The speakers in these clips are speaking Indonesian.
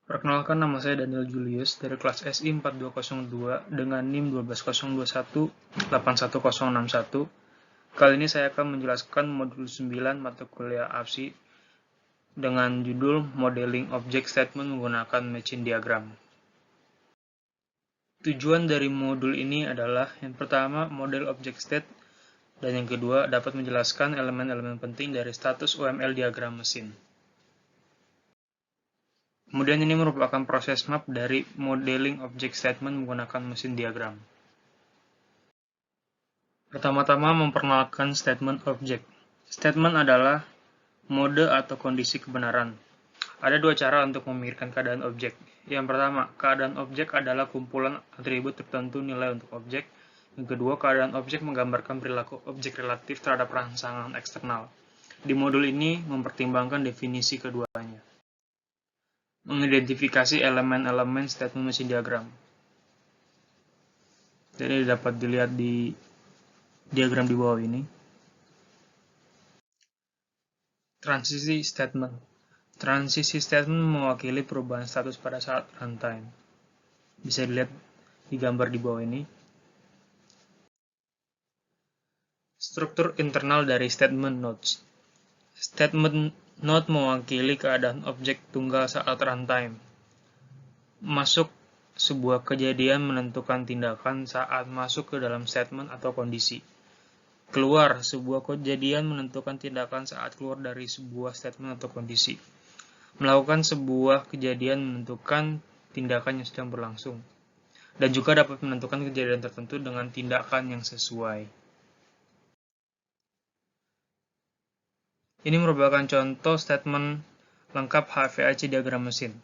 Perkenalkan, nama saya Daniel Julius dari kelas SI 4202 dengan NIM 12021 Kali ini saya akan menjelaskan modul 9 mata kuliah APSI dengan judul Modeling Object Statement menggunakan Machine Diagram. Tujuan dari modul ini adalah yang pertama, model object state, dan yang kedua, dapat menjelaskan elemen-elemen penting dari status UML diagram mesin. Kemudian ini merupakan proses map dari modeling object statement menggunakan mesin diagram. Pertama-tama memperkenalkan statement object. Statement adalah mode atau kondisi kebenaran. Ada dua cara untuk memikirkan keadaan objek. Yang pertama, keadaan objek adalah kumpulan atribut tertentu nilai untuk objek. Yang kedua, keadaan objek menggambarkan perilaku objek relatif terhadap rangsangan eksternal. Di modul ini mempertimbangkan definisi keduanya. Mengidentifikasi elemen-elemen statement mesin diagram. Jadi dapat dilihat di diagram di bawah ini. Transisi statement. Transisi statement mewakili perubahan status pada saat runtime. Bisa dilihat di gambar di bawah ini. Struktur internal dari statement nodes. Statement node mewakili keadaan objek tunggal saat runtime. Masuk sebuah kejadian menentukan tindakan saat masuk ke dalam statement atau kondisi. Keluar sebuah kejadian menentukan tindakan saat keluar dari sebuah statement atau kondisi. Melakukan sebuah kejadian menentukan tindakan yang sedang berlangsung. Dan juga dapat menentukan kejadian tertentu dengan tindakan yang sesuai. Ini merupakan contoh statement lengkap HVAC diagram mesin.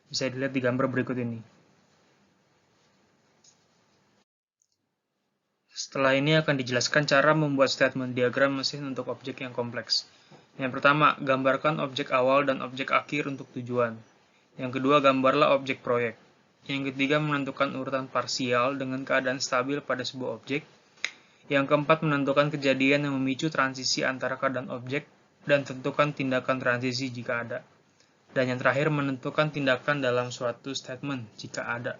Bisa dilihat di gambar berikut ini. Setelah ini akan dijelaskan cara membuat statement diagram mesin untuk objek yang kompleks. Yang pertama, gambarkan objek awal dan objek akhir untuk tujuan. Yang kedua, gambarlah objek proyek. Yang ketiga, menentukan urutan parsial dengan keadaan stabil pada sebuah objek. Yang keempat, menentukan kejadian yang memicu transisi antara keadaan objek dan tentukan tindakan transisi jika ada. Dan yang terakhir, menentukan tindakan dalam suatu statement jika ada.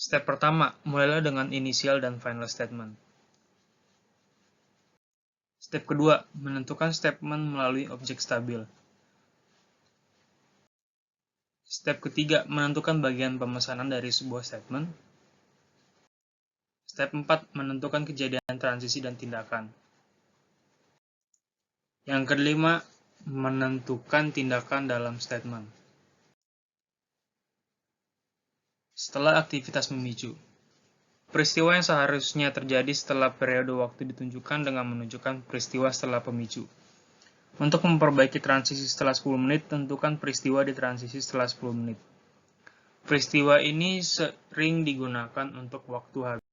Step pertama, mulailah dengan initial dan final statement. Step kedua, menentukan statement melalui objek stabil. Step ketiga, menentukan bagian pemesanan dari sebuah statement. Step 4, menentukan kejadian transisi dan tindakan. Yang kelima, menentukan tindakan dalam statement. Setelah aktivitas memicu. Peristiwa yang seharusnya terjadi setelah periode waktu ditunjukkan dengan menunjukkan peristiwa setelah pemicu. Untuk memperbaiki transisi setelah 10 menit, tentukan peristiwa di transisi setelah 10 menit. Peristiwa ini sering digunakan untuk waktu habis.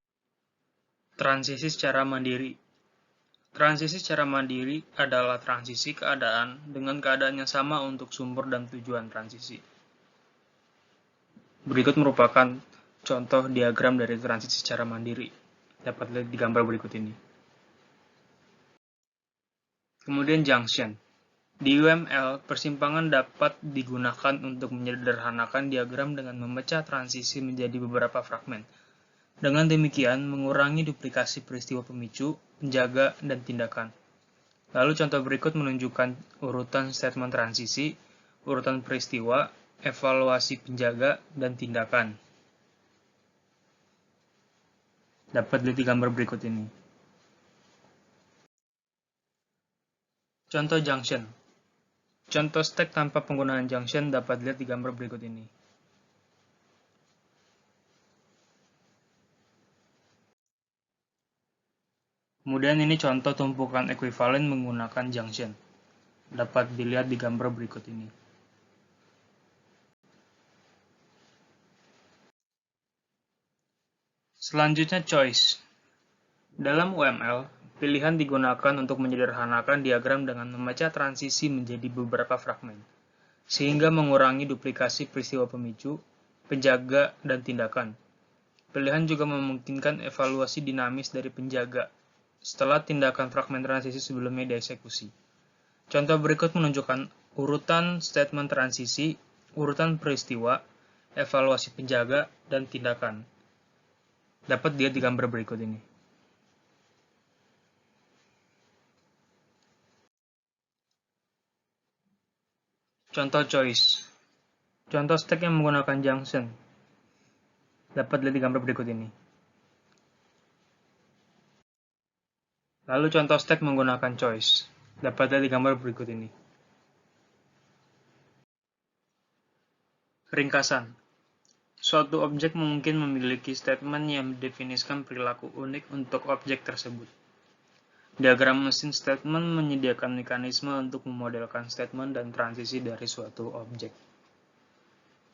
Transisi secara mandiri. Transisi secara mandiri adalah transisi keadaan dengan keadaan yang sama untuk sumber dan tujuan transisi. Berikut merupakan contoh diagram dari transisi secara mandiri. Dapat dilihat di gambar berikut ini. Kemudian junction. Di UML, persimpangan dapat digunakan untuk menyederhanakan diagram dengan memecah transisi menjadi beberapa fragmen. Dengan demikian, mengurangi duplikasi peristiwa pemicu, penjaga, dan tindakan. Lalu contoh berikut menunjukkan urutan statement transisi, urutan peristiwa, evaluasi penjaga, dan tindakan. Dapat dilihat di gambar berikut ini. Contoh junction. Contoh stack tanpa penggunaan junction dapat dilihat di gambar berikut ini. Kemudian ini contoh tumpukan ekuivalen menggunakan junction. Dapat dilihat di gambar berikut ini. Selanjutnya choice. Dalam UML, pilihan digunakan untuk menyederhanakan diagram dengan memecah transisi menjadi beberapa fragmen, sehingga mengurangi duplikasi peristiwa pemicu, penjaga, dan tindakan. Pilihan juga memungkinkan evaluasi dinamis dari penjaga setelah tindakan fragmen transisi sebelumnya dieksekusi. Contoh berikut menunjukkan urutan statement transisi, urutan peristiwa, evaluasi penjaga, dan tindakan. Dapat dilihat di gambar berikut ini. Contoh choice. Contoh stack yang menggunakan junction. Dapat dilihat di gambar berikut ini. Lalu contoh stack menggunakan choice. Dapat dilihat di gambar berikut ini. Ringkasan. Suatu objek mungkin memiliki statement yang mendefinisikan perilaku unik untuk objek tersebut. Diagram mesin statement menyediakan mekanisme untuk memodelkan statement dan transisi dari suatu objek.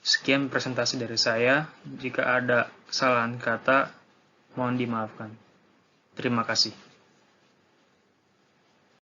Sekian presentasi dari saya. Jika ada kesalahan kata, mohon dimaafkan. Terima kasih.